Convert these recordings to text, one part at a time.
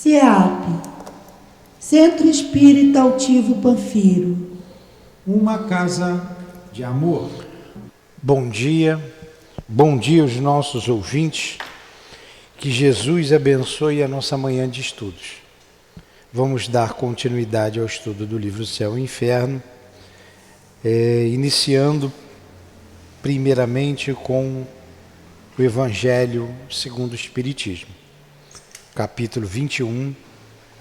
CEAP, Centro Espírita Altivo Panfiro. Uma casa de amor. Bom dia aos nossos ouvintes, que Jesus abençoe a nossa manhã de estudos. Vamos dar continuidade ao estudo do livro Céu e Inferno, iniciando primeiramente com o Evangelho segundo o Espiritismo. Capítulo 21,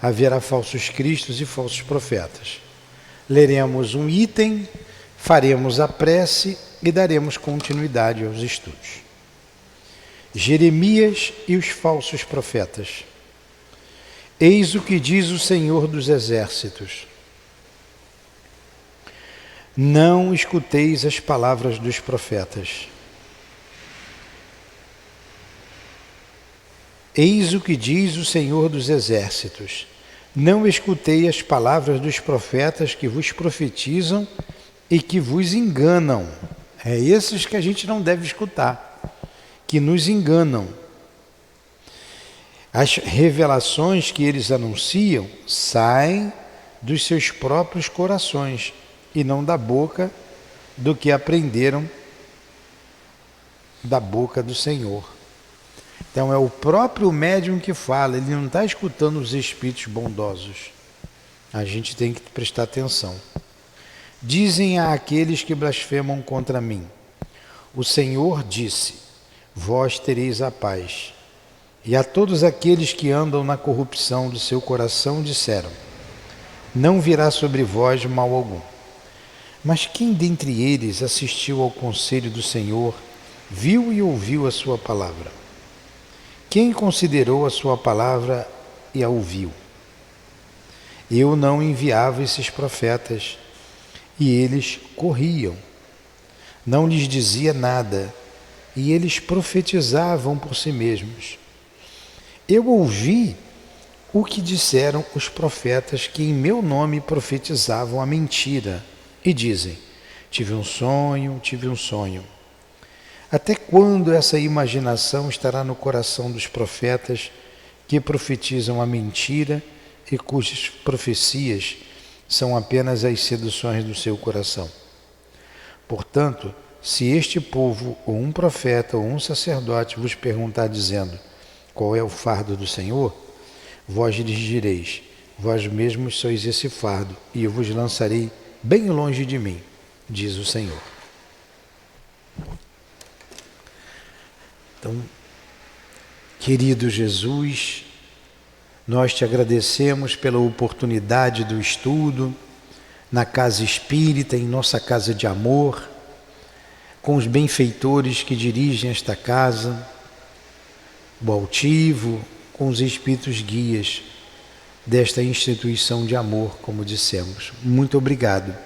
haverá falsos cristos e falsos profetas. Leremos um item, faremos a prece e daremos continuidade aos estudos. Jeremias e os falsos profetas. Eis o que diz o Senhor dos Exércitos. Não escuteis as palavras dos profetas. Eis o que diz o Senhor dos Exércitos. Não escutei as palavras dos profetas que vos profetizam e que vos enganam. É esses que a gente não deve escutar, que nos enganam. As revelações que eles anunciam saem dos seus próprios corações e não da boca do que aprenderam da boca do Senhor. Então é o próprio médium que fala, ele não está escutando os espíritos bondosos. A gente tem que prestar atenção. Dizem àqueles que blasfemam contra mim: o Senhor disse, vós tereis a paz. E a todos aqueles que andam na corrupção do seu coração disseram: não virá sobre vós mal algum. Mas quem dentre eles assistiu ao conselho do Senhor, viu e ouviu a sua palavra? Quem considerou a sua palavra e a ouviu? Eu não enviava esses profetas, e eles corriam. Não lhes dizia nada, e eles profetizavam por si mesmos. Eu ouvi o que disseram os profetas que em meu nome profetizavam a mentira, e dizem: tive um sonho. Até quando essa imaginação estará no coração dos profetas que profetizam a mentira e cujas profecias são apenas as seduções do seu coração? Portanto, se este povo, ou um profeta, ou um sacerdote vos perguntar dizendo: qual é o fardo do Senhor? Vós lhes direis: vós mesmos sois esse fardo, e eu vos lançarei bem longe de mim, diz o Senhor. Então, querido Jesus, nós te agradecemos pela oportunidade do estudo na casa espírita, em nossa casa de amor, com os benfeitores que dirigem esta casa, o altivo, com os espíritos guias desta instituição de amor, como dissemos. Muito obrigado.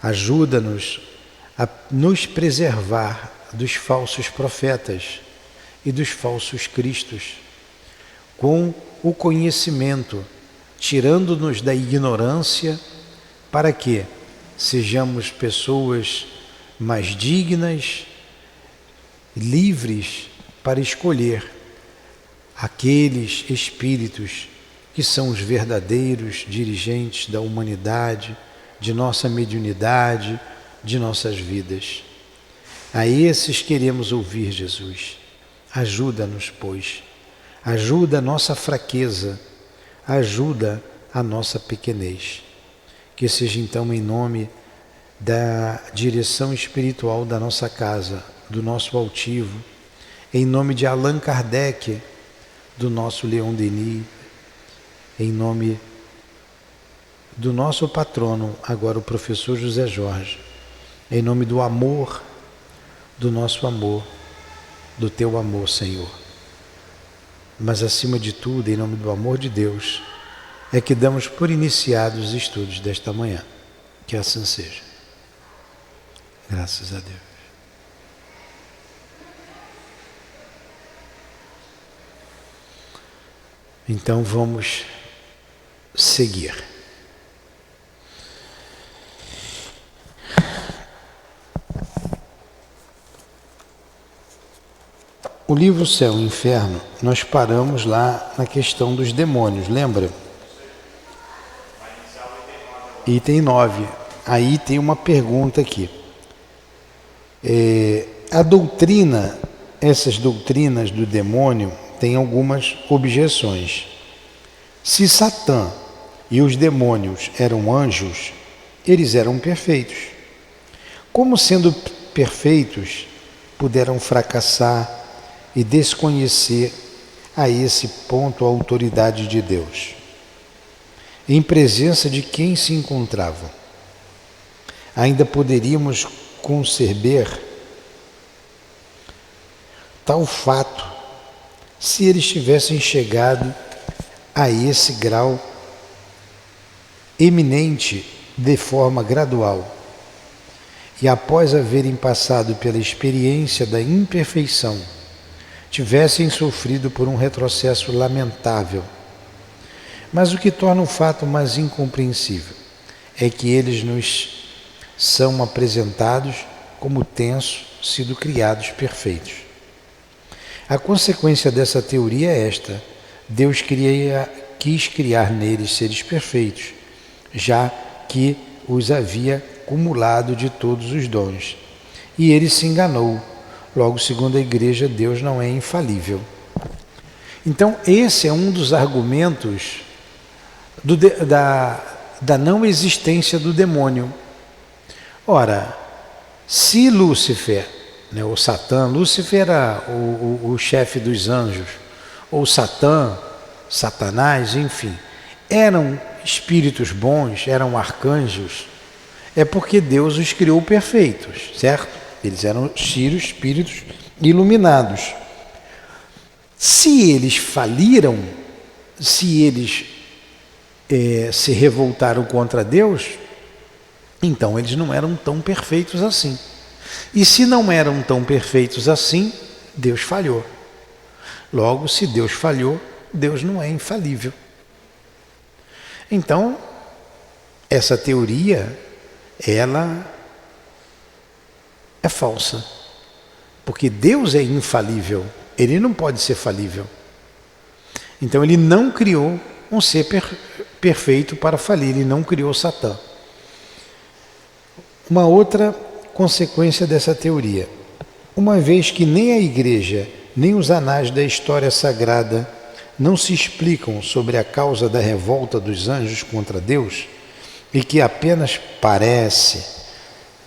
Ajuda-nos a nos preservar dos falsos profetas e dos falsos cristos, com o conhecimento, tirando-nos da ignorância, para que sejamos pessoas mais dignas, livres para escolher aqueles espíritos que são os verdadeiros dirigentes da humanidade, de nossa mediunidade, de nossas vidas. A esses queremos ouvir, Jesus. Ajuda-nos, pois. Ajuda a nossa fraqueza. Ajuda a nossa pequenez. Que seja então em nome da direção espiritual da nossa casa, do nosso altivo, em nome de Allan Kardec, do nosso Leon Denis, em nome do nosso patrono, agora o professor José Jorge, em nome do amor, do nosso amor, do teu amor, Senhor. Mas acima de tudo, em nome do amor de Deus, é que damos por iniciados os estudos desta manhã. Que assim seja. Graças a Deus. Então vamos seguir. o livro Céu e Inferno, nós paramos lá na questão dos demônios, lembra? Item 9. Aí tem uma pergunta aqui. A doutrina, essas doutrinas do demônio, tem algumas objeções. Se Satã e os demônios eram anjos, eles eram perfeitos. Como sendo perfeitos, puderam fracassar e desconhecer a esse ponto a autoridade de Deus, em presença de quem se encontravam? Ainda poderíamos conceber tal fato se eles tivessem chegado a esse grau eminente de forma gradual e, após haverem passado pela experiência da imperfeição, tivessem sofrido por um retrocesso lamentável. Mas o que torna o fato mais incompreensível é que eles nos são apresentados como tendo sido criados perfeitos. A consequência dessa teoria é esta: Deus quis criar neles seres perfeitos, já que os havia cumulado de todos os dons. E ele se enganou. Logo, segundo a Igreja, Deus não é infalível. Então, esse é um dos argumentos da não existência do demônio. Ora, se Lúcifer, ou Satã, Lúcifer era o chefe dos anjos, ou Satã, Satanás, enfim, eram espíritos bons, eram arcanjos, é porque Deus os criou perfeitos, certo? Eles eram espíritos iluminados. Se eles faliram, se eles se revoltaram contra Deus, então eles não eram tão perfeitos assim. E se não eram tão perfeitos assim, Deus falhou. Logo, se Deus falhou, Deus não é infalível. Então, essa teoria, ela é falsa. Porque Deus é infalível, ele não pode ser falível. Então, ele não criou um ser perfeito para falir, ele não criou Satã. Uma outra consequência dessa teoria: uma vez que nem a Igreja, nem os anais da história sagrada não se explicam sobre a causa da revolta dos anjos contra Deus, e que apenas parece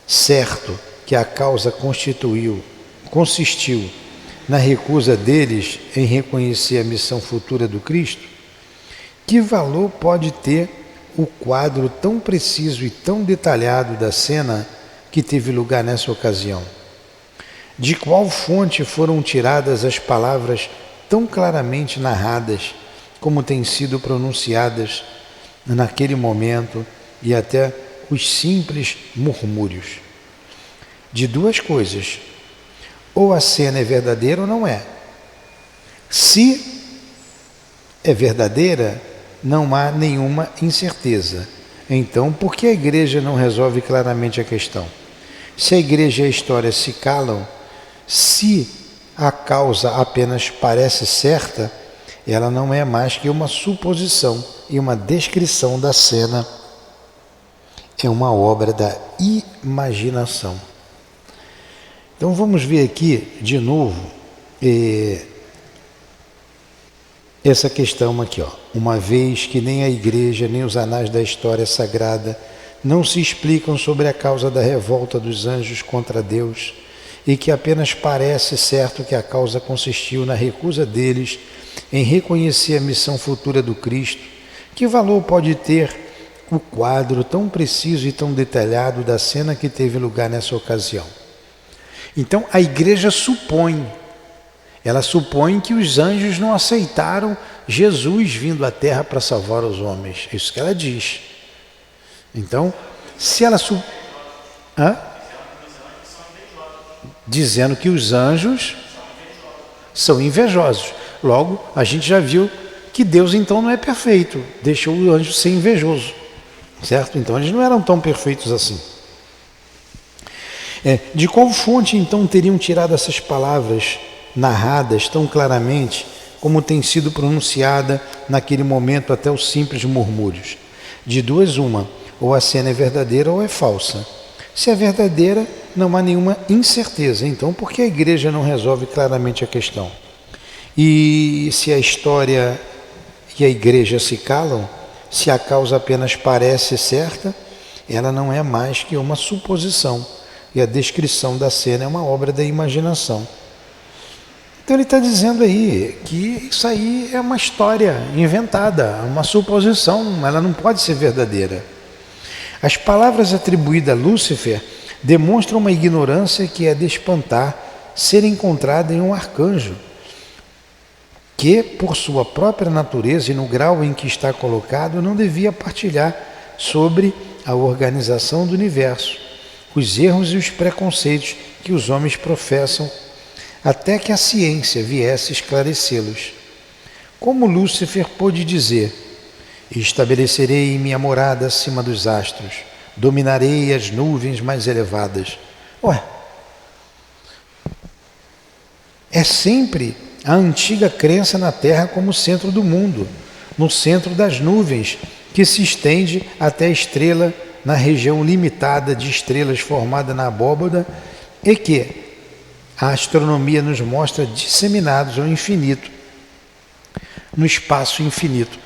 certo que a causa consistiu na recusa deles em reconhecer a missão futura do Cristo, que valor pode ter o quadro tão preciso e tão detalhado da cena que teve lugar nessa ocasião? De qual fonte foram tiradas as palavras tão claramente narradas como têm sido pronunciadas naquele momento, e até os simples murmúrios? De duas coisas: ou a cena é verdadeira ou não é. Se é verdadeira, não há nenhuma incerteza. Então, por que a Igreja não resolve claramente a questão? Se a Igreja e a história se calam, se a causa apenas parece certa, ela não é mais que uma suposição e uma descrição da cena. É uma obra da imaginação. Então vamos ver aqui de novo essa questão aqui, ó. Uma vez que nem a Igreja nem os anais da história sagrada não se explicam sobre a causa da revolta dos anjos contra Deus, e que apenas parece certo que a causa consistiu na recusa deles em reconhecer a missão futura do Cristo, que valor pode ter o quadro tão preciso e tão detalhado da cena que teve lugar nessa ocasião? Então a Igreja supõe que os anjos não aceitaram Jesus vindo à Terra para salvar os homens. É isso que ela diz. Então, se ela dizendo que os anjos são invejosos. Logo, a gente já viu que Deus então não é perfeito, deixou o anjo ser invejoso, certo? Então eles não eram tão perfeitos assim. De qual fonte então teriam tirado essas palavras narradas tão claramente como tem sido pronunciada naquele momento até os simples murmúrios. De duas uma, ou a cena é verdadeira ou é falsa. Se é verdadeira, não há nenhuma incerteza. Então, por que a igreja não resolve claramente a questão? E se a história e a igreja se calam, se a causa apenas parece certa, ela não é mais que uma suposição. E a descrição da cena é uma obra da imaginação. Então ele está dizendo aí que isso aí é uma história inventada, uma suposição, ela não pode ser verdadeira. As palavras atribuídas a Lúcifer demonstram uma ignorância que é de espantar ser encontrada em um arcanjo, que, por sua própria natureza e no grau em que está colocado, não devia partilhar sobre a organização do universo, os erros e os preconceitos que os homens professam, até que a ciência viesse esclarecê-los. Como Lúcifer pôde dizer: estabelecerei minha morada acima dos astros, dominarei as nuvens mais elevadas. Ué, é sempre a antiga crença na Terra como centro do mundo, no centro das nuvens, que se estende até a estrela na região limitada de estrelas formada na abóbada e que a astronomia nos mostra disseminados ao infinito, no espaço infinito.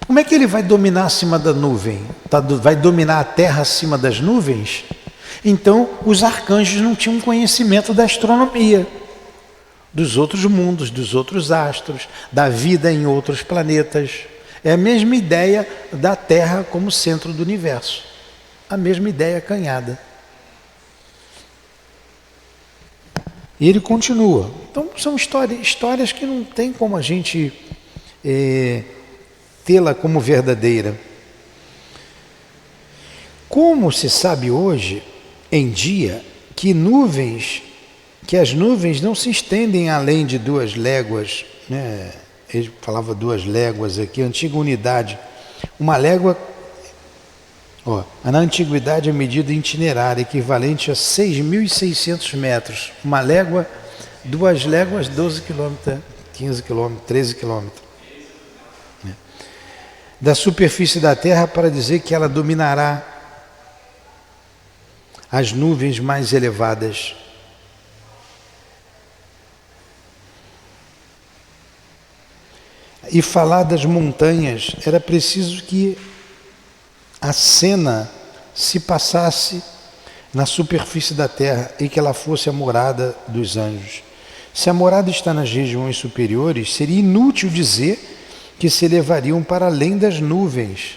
Como é que ele vai dominar acima da nuvem? Vai dominar a Terra acima das nuvens? Então, os arcanjos não tinham conhecimento da astronomia, dos outros mundos, dos outros astros, da vida em outros planetas. É a mesma ideia da Terra como centro do universo. A mesma ideia acanhada. E ele continua. Então, são histórias que não tem como a gente tê-la como verdadeira. Como se sabe hoje, em dia, que as nuvens não se estendem além de 2 léguas, né? Ele falava 2 léguas aqui, antiga unidade. Uma légua, na antiguidade, a medida itinerária, equivalente a 6.600 metros. Uma légua, 2 léguas, 12 quilômetros, 15 quilômetros, 13 quilômetros. Da superfície da Terra, para dizer que ela dominará as nuvens mais elevadas. E falar das montanhas, era preciso que a cena se passasse na superfície da Terra e que ela fosse a morada dos anjos. Se a morada está nas regiões superiores, seria inútil dizer que se elevariam para além das nuvens.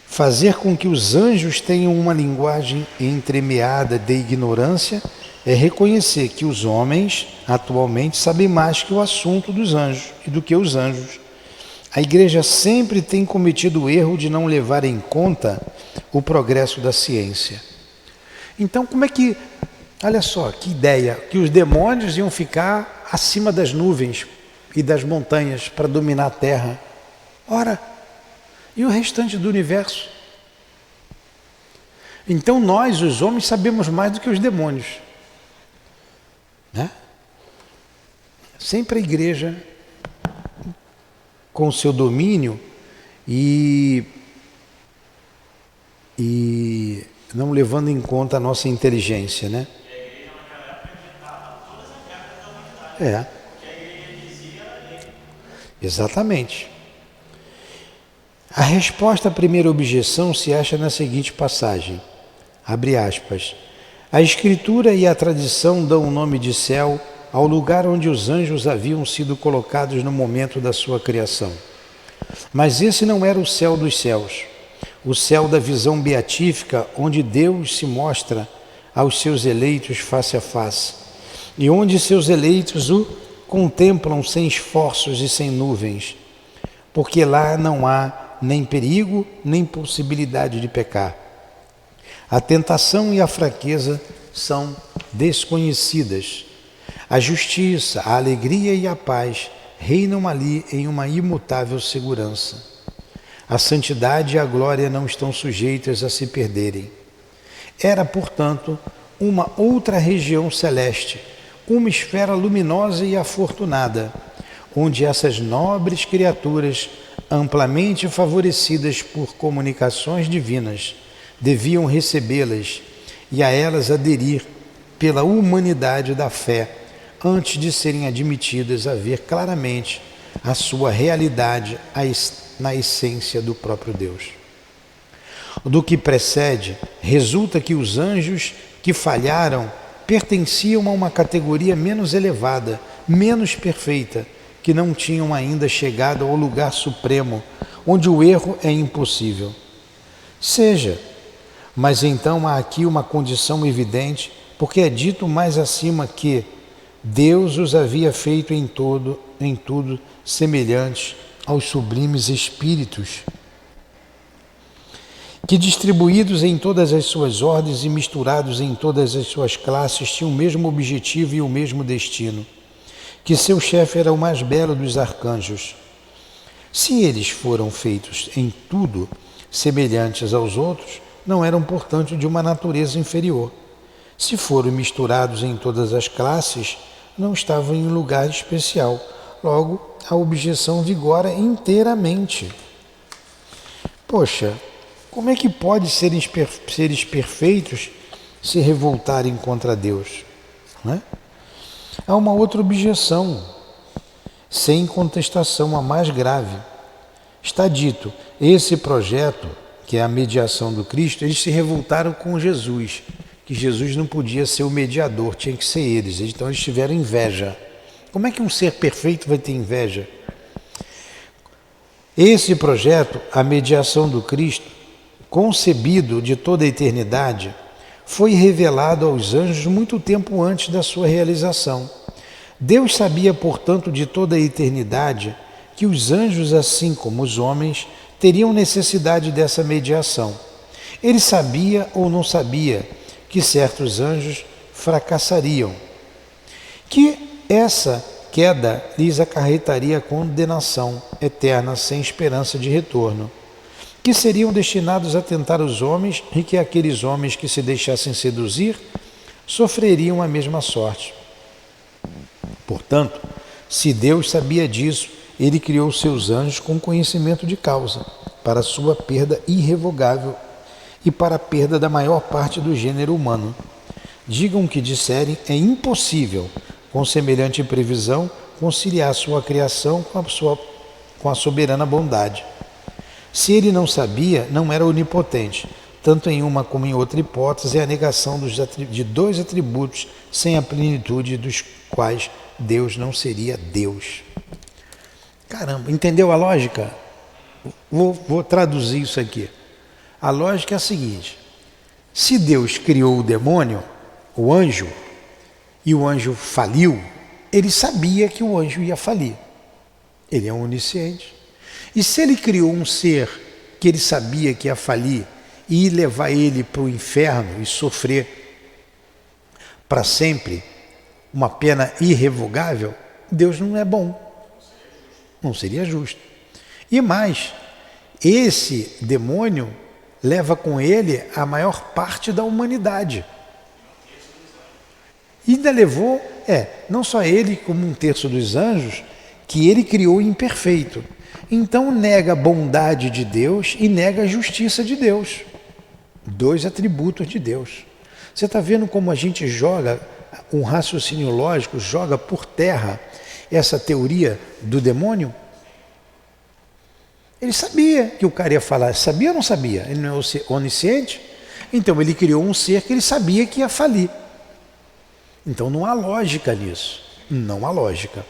Fazer com que os anjos tenham uma linguagem entremeada de ignorância é reconhecer que os homens atualmente sabem mais que o assunto dos anjos e do que os anjos. A igreja sempre tem cometido o erro de não levar em conta o progresso da ciência. Então, como é que, olha só, que ideia, que os demônios iam ficar acima das nuvens e das montanhas para dominar a Terra. Ora, e o restante do universo? Então nós, os homens, sabemos mais do que os demônios. Né? Sempre a igreja, com o seu domínio e não levando em conta a nossa inteligência, né? Exatamente. A resposta à primeira objeção se acha na seguinte passagem, abre aspas: a Escritura e a tradição dão o nome de céu ao lugar onde os anjos haviam sido colocados no momento da sua criação. Mas esse não era o céu dos céus, o céu da visão beatífica, onde Deus se mostra aos seus eleitos face a face, e onde seus eleitos o contemplam sem esforços e sem nuvens, porque lá não há nem perigo, nem possibilidade de pecar. A tentação e a fraqueza são desconhecidas. A justiça, a alegria e a paz reinam ali em uma imutável segurança. A santidade e a glória não estão sujeitas a se perderem. Era, portanto, uma outra região celeste, uma esfera luminosa e afortunada, onde essas nobres criaturas, amplamente favorecidas por comunicações divinas, deviam recebê-las e a elas aderir pela humanidade da fé, antes de serem admitidas a ver claramente a sua realidade na essência do próprio Deus. Do que precede, resulta que os anjos que falharam pertenciam a uma categoria menos elevada, menos perfeita, que não tinham ainda chegado ao lugar supremo, onde o erro é impossível. Seja, mas então há aqui uma condição evidente, porque é dito mais acima que Deus os havia feito em tudo semelhantes aos sublimes espíritos, que distribuídos em todas as suas ordens e misturados em todas as suas classes tinham o mesmo objetivo e o mesmo destino, que seu chefe era o mais belo dos arcanjos. Se eles foram feitos em tudo semelhantes aos outros, não eram, portanto, de uma natureza inferior. Se foram misturados em todas as classes, não estavam em lugar especial. Logo, a objeção vigora inteiramente. Poxa, como é que pode seres perfeitos se revoltarem contra Deus? Não é? Há uma outra objeção, sem contestação, a mais grave. Está dito, esse projeto, que é a mediação do Cristo, eles se revoltaram com Jesus, que Jesus não podia ser o mediador, tinha que ser eles. Então eles tiveram inveja. Como é que um ser perfeito vai ter inveja? Esse projeto, a mediação do Cristo, concebido de toda a eternidade, foi revelado aos anjos muito tempo antes da sua realização. Deus sabia, portanto, de toda a eternidade que os anjos, assim como os homens, teriam necessidade dessa mediação. Ele sabia ou não sabia que certos anjos fracassariam, que essa queda lhes acarretaria condenação eterna sem esperança de retorno, que seriam destinados a tentar os homens e que aqueles homens que se deixassem seduzir sofreriam a mesma sorte. Portanto, se Deus sabia disso, Ele criou seus anjos com conhecimento de causa, para sua perda irrevogável e para a perda da maior parte do gênero humano. Digam o que disserem, é impossível, com semelhante previsão, conciliar sua criação com a soberana bondade. Se ele não sabia, não era onipotente. Tanto em uma como em outra hipótese, é a negação de dois atributos sem a plenitude dos quais Deus não seria Deus. Caramba, entendeu a lógica? Vou traduzir isso aqui. A lógica é a seguinte: se Deus criou o demônio, o anjo, e o anjo faliu, ele sabia que o anjo ia falir. Ele é onisciente. E se ele criou um ser que ele sabia que ia falir e ia levar ele para o inferno e sofrer para sempre uma pena irrevogável, Deus não é bom. Não seria justo. E mais, esse demônio leva com ele a maior parte da humanidade. E ainda levou, não só ele, como um terço dos anjos, que ele criou imperfeito. Então nega a bondade de Deus e nega a justiça de Deus. Dois atributos de Deus. Você está vendo como a gente joga, um raciocínio lógico, joga por terra essa teoria do demônio? Ele sabia que o cara ia falar, sabia ou não sabia? Ele não é onisciente? Então ele criou um ser que ele sabia que ia falir. Então não há lógica nisso, não há lógica.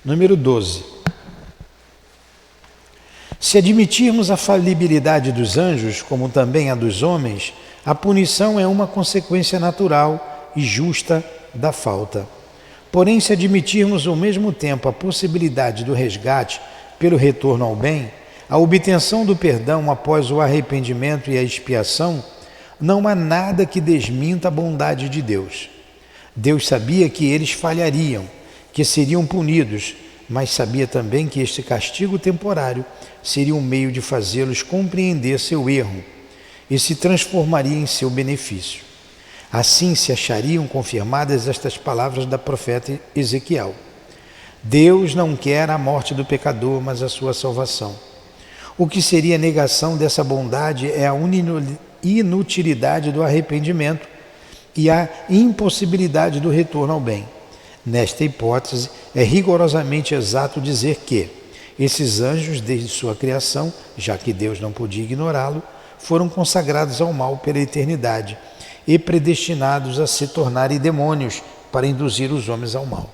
Número 12. Se admitirmos a falibilidade dos anjos, como também a dos homens, a punição é uma consequência natural e justa da falta. Porém, se admitirmos ao mesmo tempo a possibilidade do resgate pelo retorno ao bem, a obtenção do perdão após o arrependimento e a expiação, não há nada que desminta a bondade de Deus. Deus sabia que eles falhariam, que seriam punidos, mas sabia também que este castigo temporário seria um meio de fazê-los compreender seu erro e se transformaria em seu benefício. Assim se achariam confirmadas estas palavras da profeta Ezequiel: Deus não quer a morte do pecador, mas a sua salvação. O que seria negação dessa bondade é a inutilidade do arrependimento e a impossibilidade do retorno ao bem. Nesta hipótese, é rigorosamente exato dizer que esses anjos, desde sua criação, já que Deus não podia ignorá-lo, foram consagrados ao mal pela eternidade e predestinados a se tornarem demônios para induzir os homens ao mal.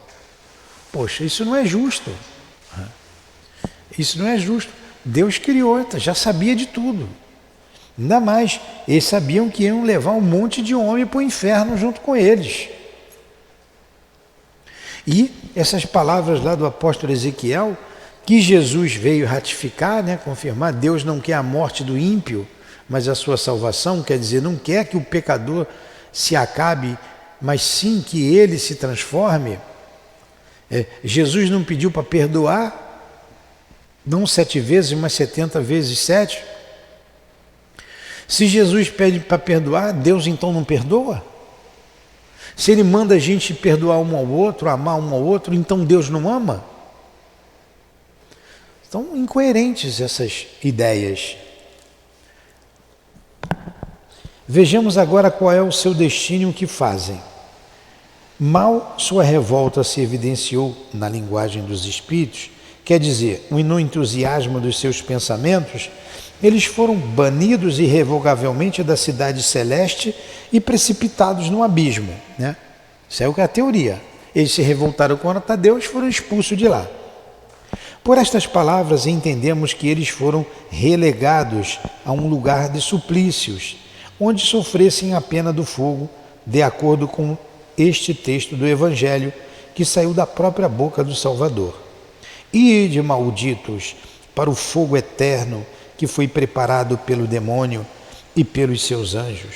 Poxa, isso não é justo. Isso não é justo. Deus criou, já sabia de tudo. Ainda mais, eles sabiam que iam levar um monte de homem para o inferno junto com eles. E essas palavras lá do apóstolo Ezequiel, que Jesus veio ratificar, confirmar, Deus não quer a morte do ímpio, mas a sua salvação, quer dizer, não quer que o pecador se acabe, mas sim que ele se transforme. Jesus não pediu para perdoar, não 7 vezes, mas 70 vezes 7. Se Jesus pede para perdoar, Deus então não perdoa? Se Ele manda a gente perdoar um ao outro, amar um ao outro, então Deus não ama? Estão incoerentes essas ideias. Vejamos agora qual é o seu destino e o que fazem. Mal sua revolta se evidenciou na linguagem dos espíritos, quer dizer, no entusiasmo dos seus pensamentos, eles foram banidos irrevogavelmente da cidade celeste e precipitados no abismo. Isso é o que é a teoria. Eles se revoltaram contra Deus e foram expulsos de lá. Por estas palavras entendemos que eles foram relegados a um lugar de suplícios, onde sofressem a pena do fogo, de acordo com este texto do Evangelho que saiu da própria boca do Salvador. Ide, malditos, para o fogo eterno que foi preparado pelo demônio e pelos seus anjos.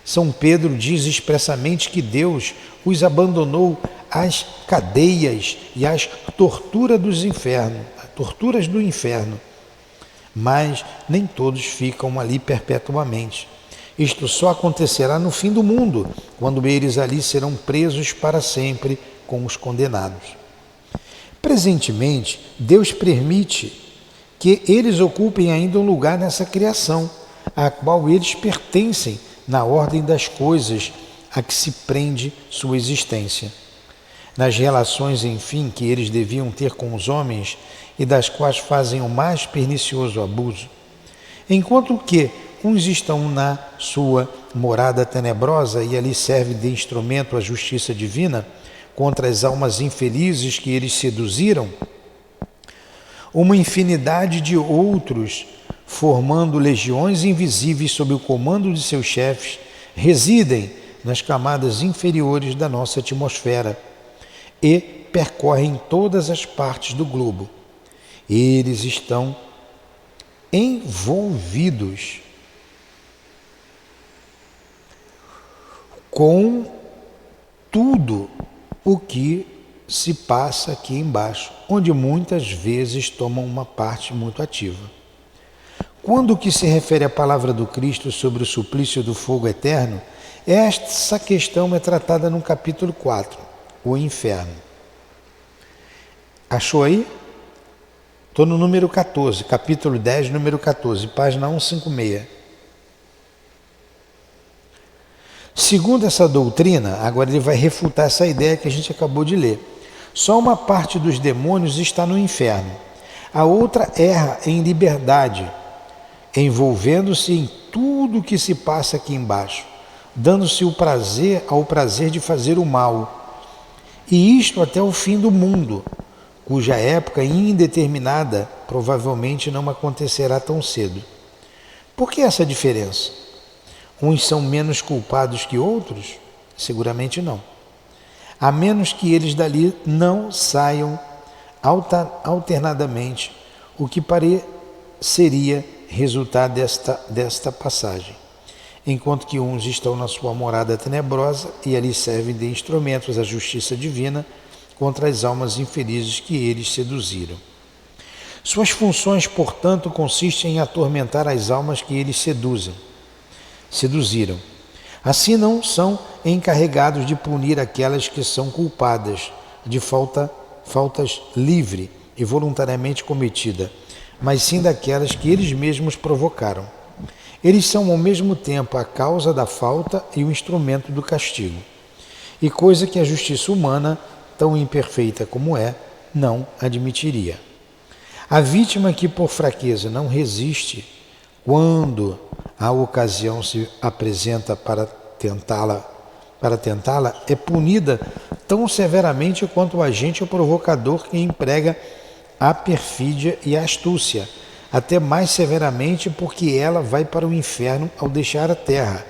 São Pedro diz expressamente que Deus os abandonou às cadeias e às torturas do inferno, mas nem todos ficam ali perpetuamente. Isto só acontecerá no fim do mundo, quando eles ali serão presos para sempre com os condenados. Presentemente, Deus permite que eles ocupem ainda um lugar nessa criação, a qual eles pertencem na ordem das coisas a que se prende sua existência. Nas relações, enfim, que eles deviam ter com os homens e das quais fazem o mais pernicioso abuso. Enquanto que uns estão na sua morada tenebrosa e ali serve de instrumento à justiça divina contra as almas infelizes que eles seduziram, uma infinidade de outros, formando legiões invisíveis sob o comando de seus chefes, residem nas camadas inferiores da nossa atmosfera e percorrem todas as partes do globo. Eles estão envolvidos com tudo o que se passa aqui embaixo, onde muitas vezes tomam uma parte muito ativa. Quando o que se refere à palavra do Cristo sobre o suplício do fogo eterno, essa questão é tratada no capítulo 4, o inferno. Achou aí? Estou no número 14, capítulo 10, número 14, página 156. Segundo essa doutrina, agora ele vai refutar essa ideia que a gente acabou de ler. Só uma parte dos demônios está no inferno. A outra erra em liberdade, envolvendo-se em tudo o que se passa aqui embaixo, dando-se ao prazer de fazer o mal. E isto até o fim do mundo, cuja época indeterminada provavelmente não acontecerá tão cedo. Por que essa diferença? Uns são menos culpados que outros? Seguramente não. A menos que eles dali não saiam alternadamente, o que pareceria resultar desta passagem. Enquanto que uns estão na sua morada tenebrosa e ali servem de instrumentos à justiça divina contra as almas infelizes que eles seduziram. Suas funções, portanto, consistem em atormentar as almas que eles seduziram. Assim não são encarregados de punir aquelas que são culpadas de faltas livre e voluntariamente cometida, mas sim daquelas que eles mesmos provocaram. Eles são ao mesmo tempo a causa da falta e o instrumento do castigo. E coisa que a justiça humana, tão imperfeita como é, não admitiria. A vítima que por fraqueza não resiste, quando a ocasião se apresenta para tentá-la, é punida tão severamente quanto o agente ou provocador que emprega a perfídia e a astúcia, até mais severamente porque ela vai para o inferno ao deixar a terra,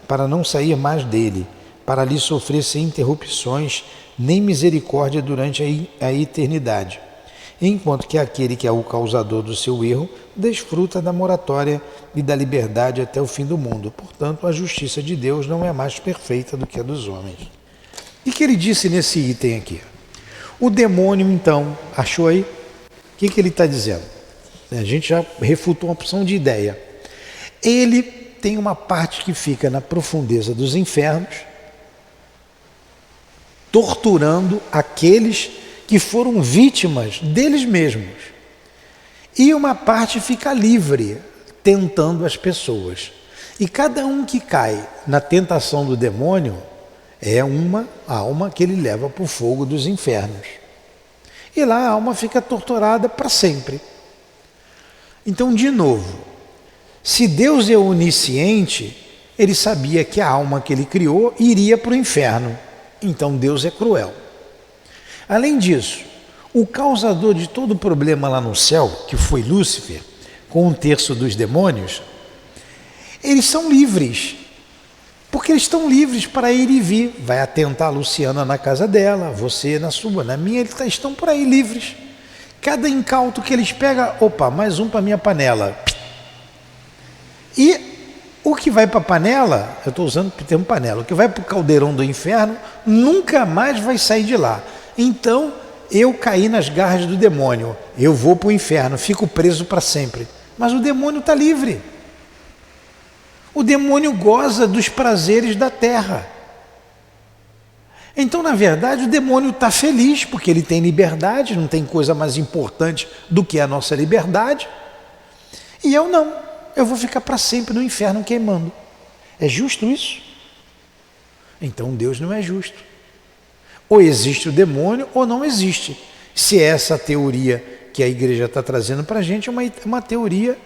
para não sair mais dele, para ali sofrer sem interrupções nem misericórdia durante a eternidade, enquanto que aquele que é o causador do seu erro desfruta da moratória e da liberdade até o fim do mundo. Portanto, a justiça de Deus não é mais perfeita do que a dos homens. E que ele disse nesse item aqui? O demônio, então, achou aí? O que ele está dizendo? A gente já refutou uma opção de ideia. Ele tem uma parte que fica na profundeza dos infernos, torturando aqueles que foram vítimas deles mesmos. E uma parte fica livre, tentando as pessoas. E cada um que cai na tentação do demônio é uma alma que ele leva para o fogo dos infernos. E lá a alma fica torturada para sempre. Então, de novo, se Deus é onisciente, ele sabia que a alma que ele criou iria para o inferno. Então Deus é cruel. Além disso, o causador de todo o problema lá no céu, que foi Lúcifer, com 1/3 dos demônios, eles são livres. Porque eles estão livres para ir e vir. Vai atentar a Luciana na casa dela, você na sua, na minha, eles estão por aí livres. Cada incauto que eles pegam, opa, mais um para minha panela. E o que vai para a panela, eu estou usando o termo panela, o que vai para o caldeirão do inferno, nunca mais vai sair de lá. Então, eu caí nas garras do demônio, eu vou para o inferno, fico preso para sempre. Mas o demônio está livre. O demônio goza dos prazeres da terra. Então, na verdade, o demônio está feliz, porque ele tem liberdade, não tem coisa mais importante do que a nossa liberdade. E eu não, eu vou ficar para sempre no inferno queimando. É justo isso? Então Deus não é justo. Ou existe o demônio ou não existe. Se essa teoria que a igreja está trazendo para a gente é uma teoria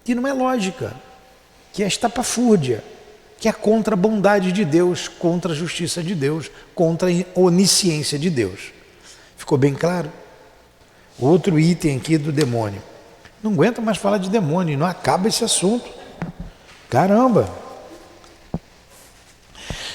que não é lógica, que é estapafúrdia, que é contra a bondade de Deus, contra a justiça de Deus, contra a onisciência de Deus. Ficou bem claro? Outro item aqui do demônio. Não aguento mais falar de demônio, não acaba esse assunto. Caramba!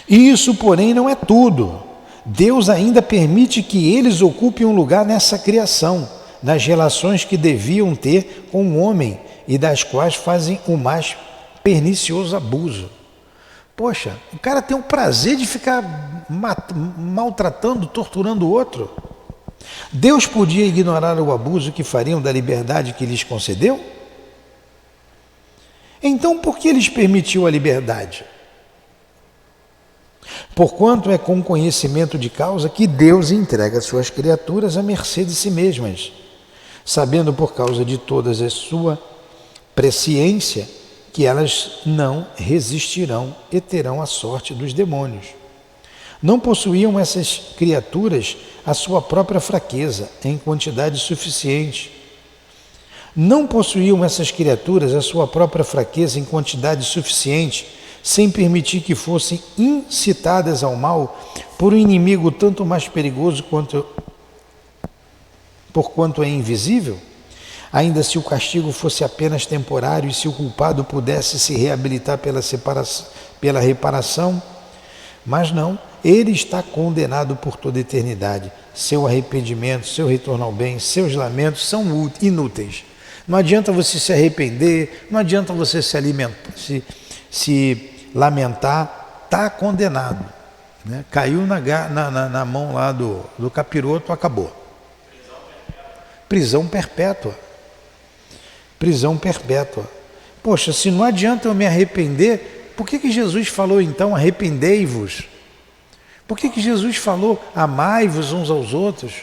Isso, porém, não é tudo. Deus ainda permite que eles ocupem um lugar nessa criação, nas relações que deviam ter com o homem e das quais fazem o mais pernicioso abuso. Poxa, o cara tem o prazer de ficar maltratando, torturando o outro. Deus podia ignorar o abuso que fariam da liberdade que lhes concedeu? Então, por que lhes permitiu a liberdade? Porquanto é com conhecimento de causa que Deus entrega suas criaturas à mercê de si mesmas, sabendo por causa de todas a sua presciência que elas não resistirão e terão a sorte dos demônios. Não possuíam essas criaturas a sua própria fraqueza em quantidade suficiente. Não possuíam essas criaturas a sua própria fraqueza em quantidade suficiente, sem permitir que fossem incitadas ao mal por um inimigo tanto mais perigoso porquanto é invisível? Ainda se o castigo fosse apenas temporário e se o culpado pudesse se reabilitar pela reparação, mas não, ele está condenado por toda a eternidade. Seu arrependimento, seu retorno ao bem, seus lamentos são inúteis. Não adianta você se arrepender, não adianta você se lamentar, está condenado. Né? Caiu na mão lá do capiroto, acabou. Prisão perpétua. Prisão perpétua. Poxa, se não adianta eu me arrepender, Por que Jesus falou então arrependei-vos? Por que Jesus falou amai-vos uns aos outros?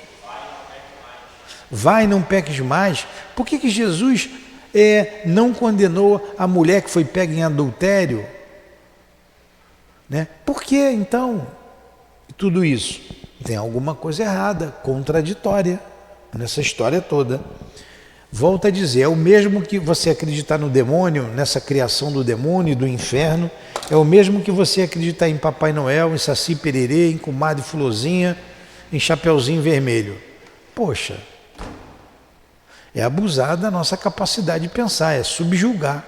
Vai, não peques mais. Por que Jesus não condenou a mulher que foi pega em adultério? Né? Por que então tudo isso? Tem alguma coisa errada, contraditória nessa história toda. Volto a dizer, é o mesmo que você acreditar no demônio, nessa criação do demônio e do inferno, é o mesmo que você acreditar em Papai Noel, em Saci Pererê, em Comadre Fulozinha, em Chapeuzinho Vermelho. Poxa, é abusar da nossa capacidade de pensar, é subjugar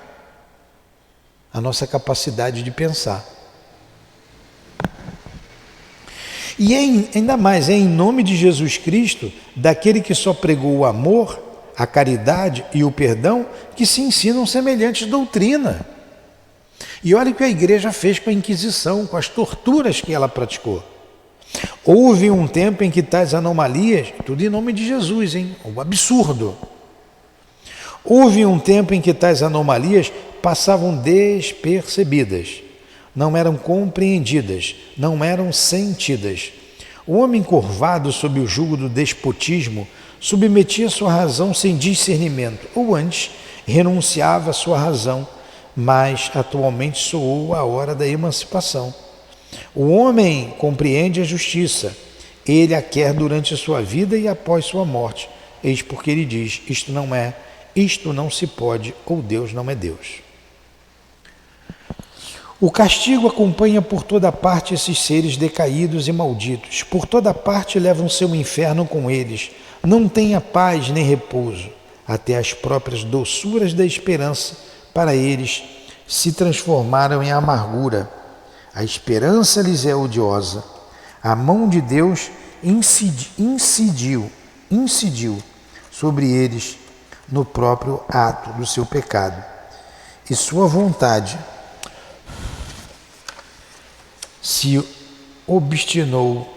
a nossa capacidade de pensar. E ainda mais, é em nome de Jesus Cristo, daquele que só pregou o amor, a caridade e o perdão, que se ensinam semelhantes doutrinas. E olha o que a igreja fez com a Inquisição, com as torturas que ela praticou. Houve um tempo em que tais anomalias, tudo em nome de Jesus, hein? Um absurdo. Houve um tempo em que tais anomalias passavam despercebidas, não eram compreendidas, não eram sentidas. O homem curvado sob o jugo do despotismo submetia sua razão sem discernimento, ou antes, renunciava à sua razão, mas atualmente soou a hora da emancipação. O homem compreende a justiça, ele a quer durante a sua vida e após sua morte. Eis porque ele diz, isto não se pode, ou Deus não é Deus. O castigo acompanha por toda parte esses seres decaídos e malditos. Por toda parte levam seu inferno com eles. Não tenha paz nem repouso. Até as próprias doçuras da esperança para eles se transformaram em amargura. A esperança lhes é odiosa. A mão de Deus incidiu sobre eles no próprio ato do seu pecado. E sua vontade se obstinou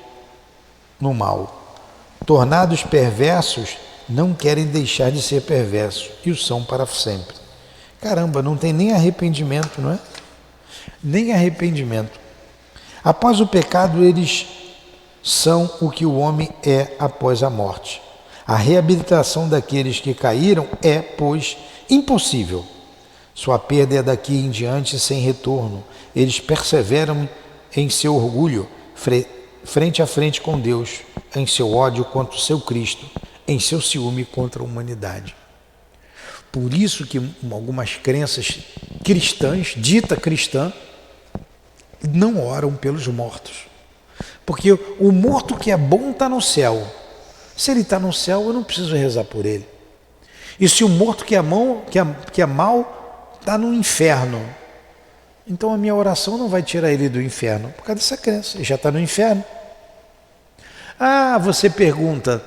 no mal. Tornados perversos, não querem deixar de ser perversos e o são para sempre. Caramba, não tem nem arrependimento, não é? Nem arrependimento. Após o pecado, eles são o que o homem é após a morte. A reabilitação daqueles que caíram é, pois, impossível. Sua perda é daqui em diante sem retorno. Eles perseveram em seu orgulho, frente a frente com Deus, em seu ódio contra o seu Cristo, em seu ciúme contra a humanidade. Por isso que algumas crenças cristãs, dita cristã, não oram pelos mortos. Porque o morto que é bom está no céu. Se ele está no céu, eu não preciso rezar por ele. E se o morto que é mau está no inferno, então a minha oração não vai tirar ele do inferno, por causa dessa crença, ele já está no inferno. Ah, você pergunta,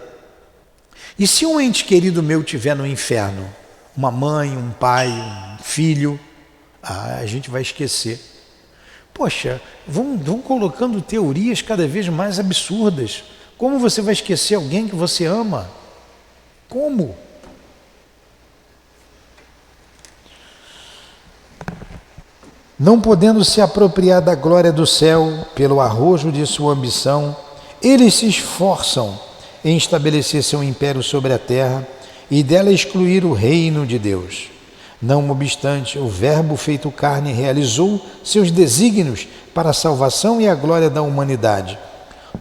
e se um ente querido meu estiver no inferno? Uma mãe, um pai, um filho? Ah, a gente vai esquecer. Poxa, vão colocando teorias cada vez mais absurdas. Como você vai esquecer alguém que você ama? Como? Não podendo se apropriar da glória do céu pelo arrojo de sua ambição, eles se esforçam em estabelecer seu império sobre a terra e dela excluir o reino de Deus. Não obstante, o Verbo feito carne realizou seus desígnios para a salvação e a glória da humanidade.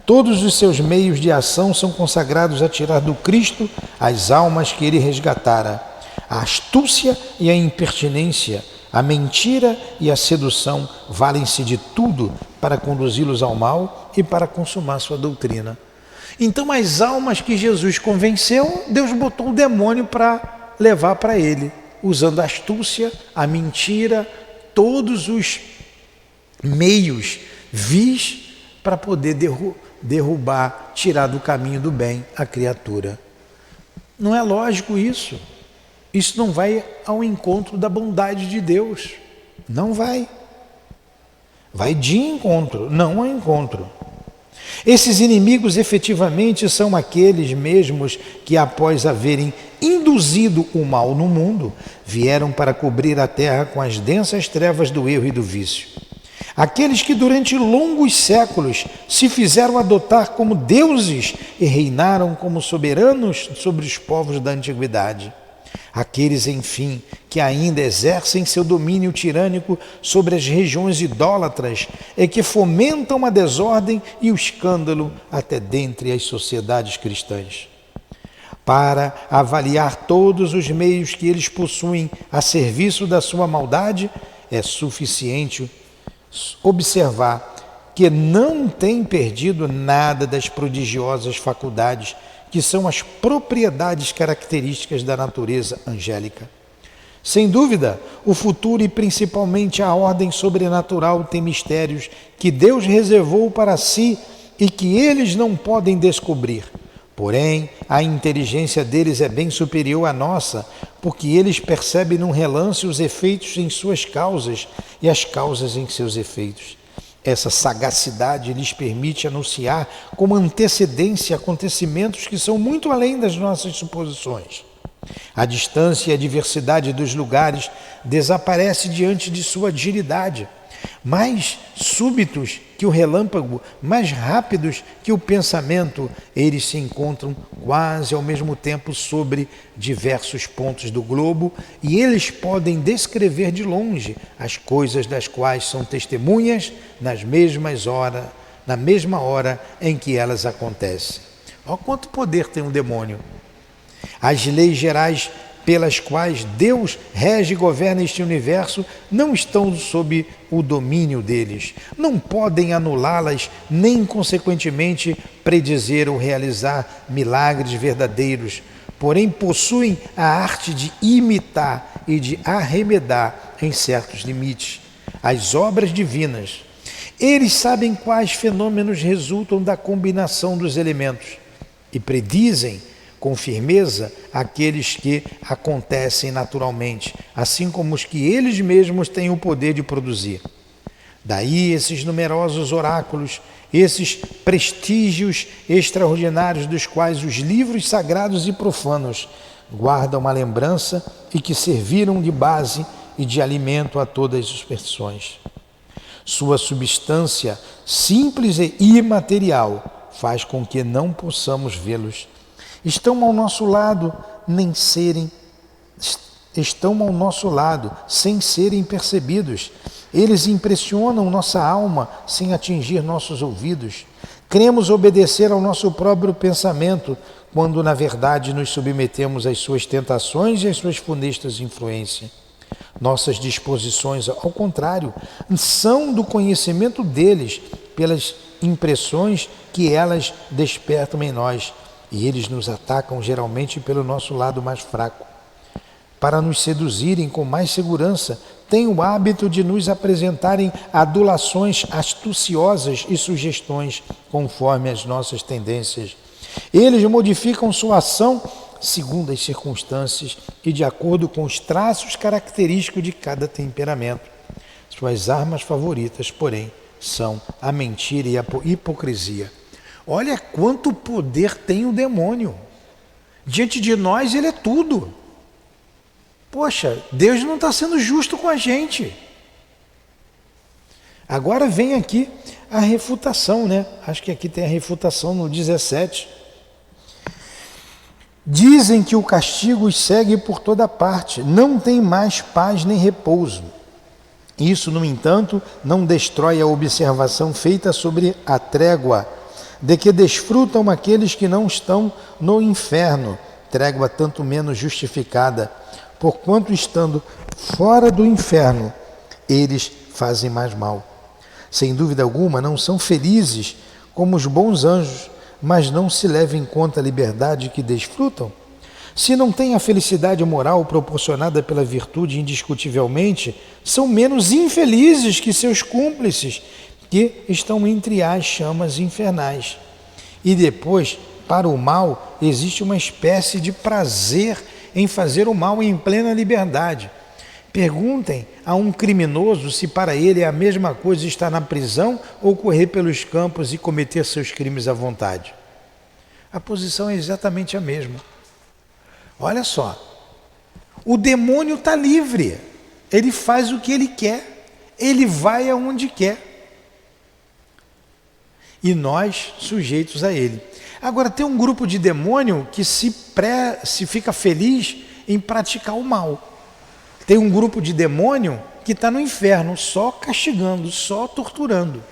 Todos os seus meios de ação são consagrados a tirar do Cristo as almas que ele resgatara. A astúcia e a impertinência, a mentira e a sedução valem-se de tudo para conduzi-los ao mal e para consumar sua doutrina. Então, as almas que Jesus convenceu, Deus botou o demônio para levar para ele, usando a astúcia, a mentira, todos os meios vis para poder derrubar, tirar do caminho do bem a criatura. Não é lógico isso. Isso não vai ao encontro da bondade de Deus. Não vai. Vai de encontro, não ao encontro. Esses inimigos efetivamente são aqueles mesmos que, após haverem induzido o mal no mundo, vieram para cobrir a terra com as densas trevas do erro e do vício. Aqueles que durante longos séculos se fizeram adotar como deuses e reinaram como soberanos sobre os povos da antiguidade. Aqueles, enfim, que ainda exercem seu domínio tirânico sobre as regiões idólatras e que fomentam a desordem e o escândalo até dentre as sociedades cristãs. Para avaliar todos os meios que eles possuem a serviço da sua maldade, é suficiente observar que não têm perdido nada das prodigiosas faculdades que são as propriedades características da natureza angélica. Sem dúvida, o futuro e principalmente a ordem sobrenatural tem mistérios que Deus reservou para si e que eles não podem descobrir. Porém, a inteligência deles é bem superior à nossa, porque eles percebem num relance os efeitos em suas causas e as causas em seus efeitos. Essa sagacidade lhes permite anunciar como antecedência acontecimentos que são muito além das nossas suposições. A distância e a diversidade dos lugares desaparece diante de sua agilidade. Mais súbitos que o relâmpago, mais rápidos que o pensamento, eles se encontram quase ao mesmo tempo sobre diversos pontos do globo e eles podem descrever de longe as coisas das quais são testemunhas na mesma hora em que elas acontecem. Olha quanto poder tem um demônio. As leis gerais pelas quais Deus rege e governa este universo não estão sob o domínio deles. Não podem anulá-las, nem consequentemente predizer ou realizar milagres verdadeiros. Porém, possuem a arte de imitar e de arremedar em certos limites as obras divinas. Eles sabem quais fenômenos resultam da combinação dos elementos e predizem com firmeza aqueles que acontecem naturalmente, assim como os que eles mesmos têm o poder de produzir. Daí esses numerosos oráculos, esses prestígios extraordinários dos quais os livros sagrados e profanos guardam uma lembrança e que serviram de base e de alimento a todas as superstições. Sua substância simples e imaterial faz com que não possamos vê-los. Estão ao nosso lado sem serem percebidos. Eles impressionam nossa alma sem atingir nossos ouvidos. Cremos obedecer ao nosso próprio pensamento, quando na verdade nos submetemos às suas tentações e às suas funestas influências. Nossas disposições, ao contrário, são do conhecimento deles, pelas impressões que elas despertam em nós. E eles nos atacam geralmente pelo nosso lado mais fraco. Para nos seduzirem com mais segurança, têm o hábito de nos apresentarem adulações astuciosas e sugestões conforme as nossas tendências. Eles modificam sua ação segundo as circunstâncias e de acordo com os traços característicos de cada temperamento. Suas armas favoritas, porém, são a mentira e a hipocrisia. Olha quanto poder tem o demônio. Diante de nós ele é tudo. Poxa, Deus não está sendo justo com a gente. Agora vem aqui a refutação, né? Acho que aqui tem a refutação no 17. Dizem que o castigo os segue por toda parte, não tem mais paz nem repouso. Isso, no entanto, não destrói a observação feita sobre a trégua de que desfrutam aqueles que não estão no inferno, trégua tanto menos justificada, porquanto estando fora do inferno, eles fazem mais mal. Sem dúvida alguma, não são felizes como os bons anjos, mas não se leva em conta a liberdade que desfrutam. Se não têm a felicidade moral proporcionada pela virtude indiscutivelmente, são menos infelizes que seus cúmplices, que estão entre as chamas infernais. E depois, para o mal, existe uma espécie de prazer em fazer o mal em plena liberdade. Perguntem a um criminoso se para ele é a mesma coisa estar na prisão ou correr pelos campos e cometer seus crimes à vontade. A posição é exatamente a mesma. Olha só, o demônio está livre, ele faz o que ele quer, ele vai aonde quer. E nós sujeitos a ele. Agora tem um grupo de demônio que se fica feliz em praticar o mal. Tem um grupo de demônio que está no inferno, só castigando, só torturando.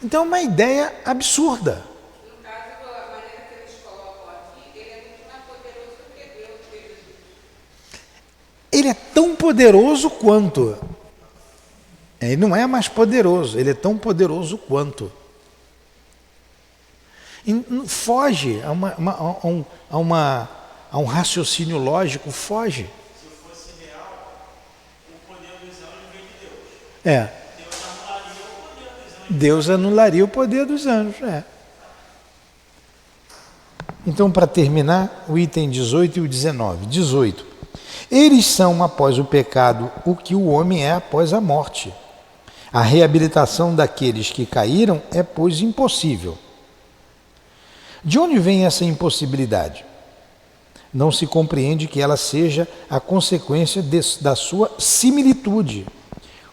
Então é uma ideia absurda. No caso, a maneira que eles colocam aqui, ele é muito mais poderoso do que Deus. Ele é tão poderoso quanto. Ele não é mais poderoso, ele é tão poderoso quanto. Foge a um raciocínio lógico, foge. Se fosse real, o poder dos anjos vem de Deus. Deus anularia o poder dos anjos. Então, para terminar, o item 18 e o 19. 18. Eles são, após o pecado, o que o homem é após a morte. A reabilitação daqueles que caíram é, pois, impossível. De onde vem essa impossibilidade? Não se compreende que ela seja a consequência da sua similitude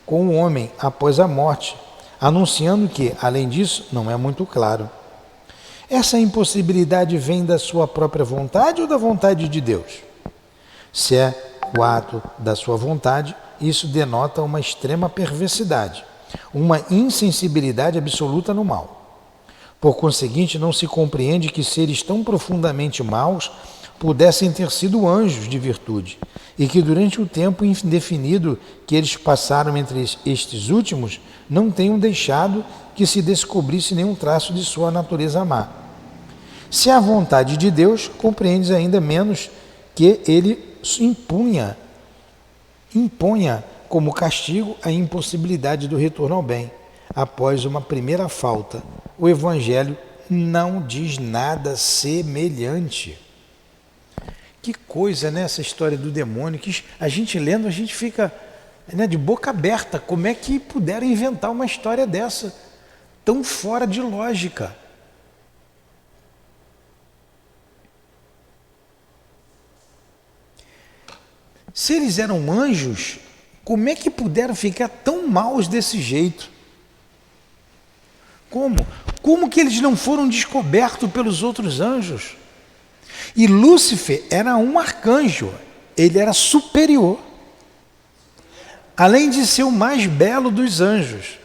com o homem após a morte, anunciando que, além disso, não é muito claro. Essa impossibilidade vem da sua própria vontade ou da vontade de Deus? Se é o ato da sua vontade, isso denota uma extrema perversidade, uma insensibilidade absoluta no mal. Por conseguinte, não se compreende que seres tão profundamente maus pudessem ter sido anjos de virtude, e que durante o tempo indefinido que eles passaram entre estes últimos, não tenham deixado que se descobrisse nenhum traço de sua natureza má. Se é a vontade de Deus, compreendes ainda menos que ele imponha como castigo a impossibilidade do retorno ao bem, após uma primeira falta. O Evangelho não diz nada semelhante. Que coisa, né, essa história do demônio, que a gente lendo, a gente fica, né, de boca aberta. Como é que puderam inventar uma história dessa, tão fora de lógica? Se eles eram anjos, como é que puderam ficar tão maus desse jeito? Como? Como que eles não foram descobertos pelos outros anjos? E Lúcifer era um arcanjo, ele era superior. Além de ser o mais belo dos anjos.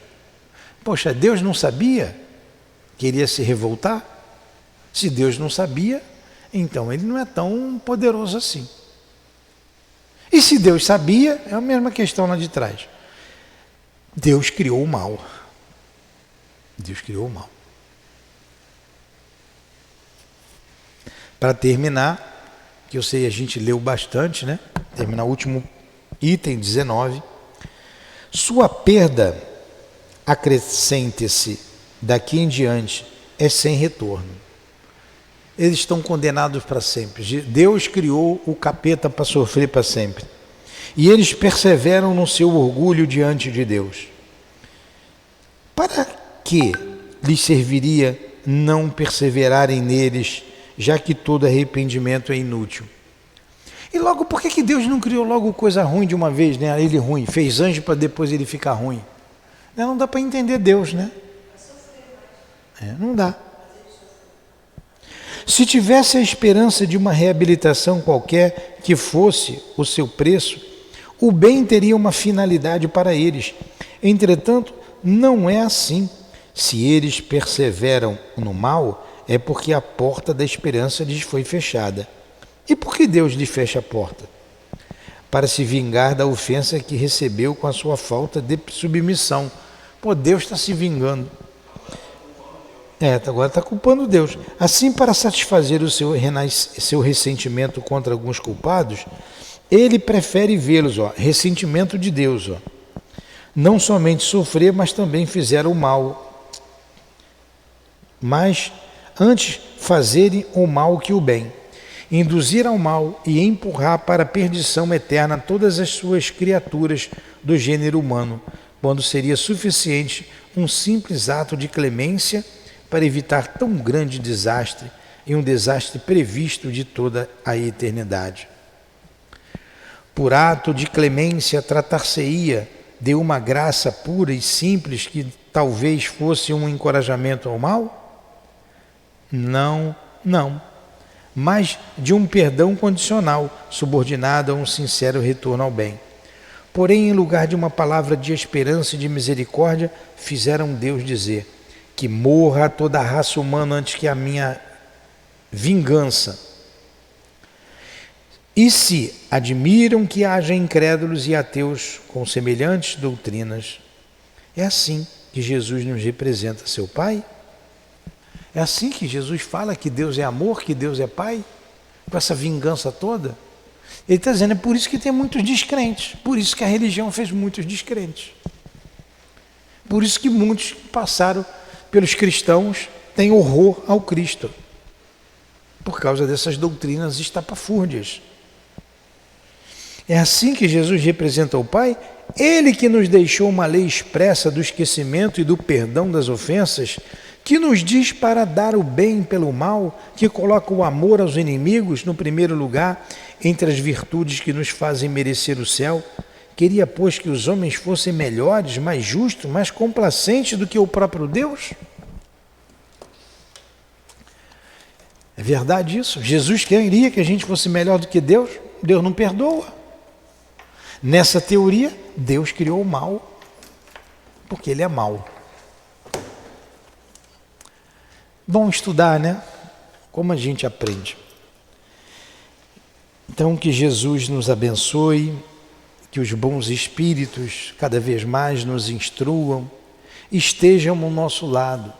Poxa, Deus não sabia que ele ia se revoltar? Se Deus não sabia, então ele não é tão poderoso assim. E se Deus sabia, é a mesma questão lá de trás. Deus criou o mal. Deus criou o mal. Para terminar, que eu sei a gente leu bastante, né? Terminar o último item, 19. Sua perda, acrescente-se daqui em diante, é sem retorno. Eles estão condenados para sempre. Deus criou o capeta para sofrer para sempre. E eles perseveram no seu orgulho diante de Deus. Para que lhes serviria não perseverarem neles, já que todo arrependimento é inútil? E logo, por que Deus não criou logo coisa ruim de uma vez, né? Ele ruim, fez anjo para depois ele ficar ruim. Não dá para entender Deus, né? Não dá. Se tivesse a esperança de uma reabilitação qualquer que fosse o seu preço, o bem teria uma finalidade para eles. Entretanto, não é assim. Se eles perseveram no mal, é porque a porta da esperança lhes foi fechada. E por que Deus lhe fecha a porta? Para se vingar da ofensa que recebeu com a sua falta de submissão. Pô, Deus está se vingando. Agora está culpando Deus. Assim, para satisfazer o seu ressentimento contra alguns culpados, ele prefere vê-los, ressentimento de Deus, não somente sofrer, mas também fizeram o mal. Mas antes fazerem o mal que o bem. induzir ao mal e empurrar para a perdição eterna todas as suas criaturas do gênero humano, quando seria suficiente um simples ato de clemência para evitar tão grande desastre e um desastre previsto de toda a eternidade. Por ato de clemência tratar-se-ia de uma graça pura e simples que talvez fosse um encorajamento ao mal? Não, mas de um perdão condicional, subordinado a um sincero retorno ao bem. Porém, em lugar de uma palavra de esperança e de misericórdia, fizeram Deus dizer: que morra toda a raça humana antes que a minha vingança. E se admiram que haja incrédulos e ateus com semelhantes doutrinas, é assim que Jesus nos representa seu Pai? É assim que Jesus fala que Deus é amor, que Deus é Pai? Com essa vingança toda? Ele está dizendo, é por isso que tem muitos descrentes, por isso que a religião fez muitos descrentes. Por isso que muitos passaram pelos cristãos têm horror ao Cristo, por causa dessas doutrinas estapafúrdias. É assim que Jesus representa o Pai? Ele que nos deixou uma lei expressa do esquecimento e do perdão das ofensas, que nos diz para dar o bem pelo mal, que coloca o amor aos inimigos no primeiro lugar, entre as virtudes que nos fazem merecer o céu. Queria, pois, que os homens fossem melhores, mais justos, mais complacentes do que o próprio Deus? É verdade isso? Jesus queria que a gente fosse melhor do que Deus? Deus não perdoa. Nessa teoria, Deus criou o mal, porque Ele é mau. Bom estudar, né? Como a gente aprende. Então, que Jesus nos abençoe, que os bons espíritos cada vez mais nos instruam, estejam ao nosso lado,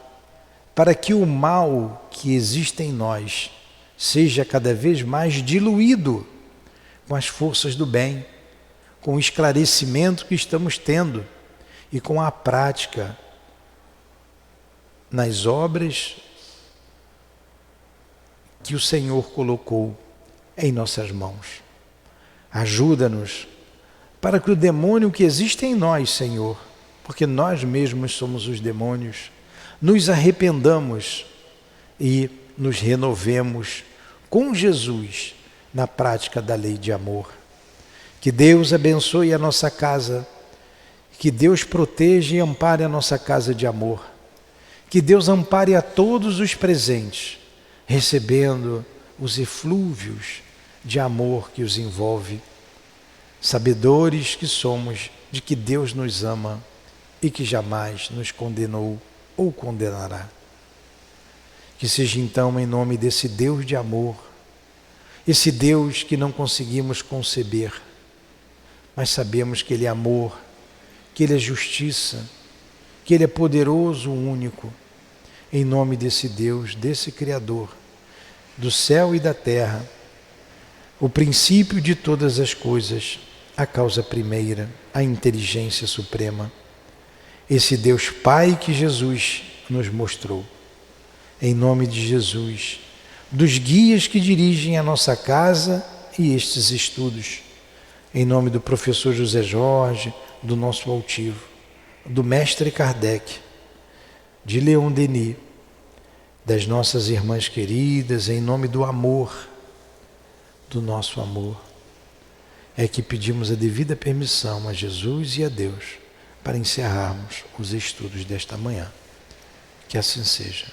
para que o mal que existe em nós seja cada vez mais diluído com as forças do bem, com o esclarecimento que estamos tendo e com a prática nas obras que o Senhor colocou em nossas mãos. Ajuda-nos para que o demônio que existe em nós, Senhor, porque nós mesmos somos os demônios, nos arrependamos e nos renovemos com Jesus na prática da lei de amor. Que Deus abençoe a nossa casa, que Deus proteja e ampare a nossa casa de amor, que Deus ampare a todos os presentes, recebendo os eflúvios de amor que os envolve, sabedores que somos de que Deus nos ama e que jamais nos condenou ou condenará. Que seja então em nome desse Deus de amor, esse Deus que não conseguimos conceber, mas sabemos que Ele é amor, que Ele é justiça, que Ele é poderoso, único. Em nome desse Deus, desse Criador, do céu e da terra, o princípio de todas as coisas, a causa primeira, a inteligência suprema, esse Deus Pai que Jesus nos mostrou. Em nome de Jesus, dos guias que dirigem a nossa casa e estes estudos, em nome do professor José Jorge, do nosso altivo, do mestre Kardec, de Leon Denis, das nossas irmãs queridas, em nome do amor, do nosso amor, é que pedimos a devida permissão a Jesus e a Deus para encerrarmos os estudos desta manhã. Que assim seja.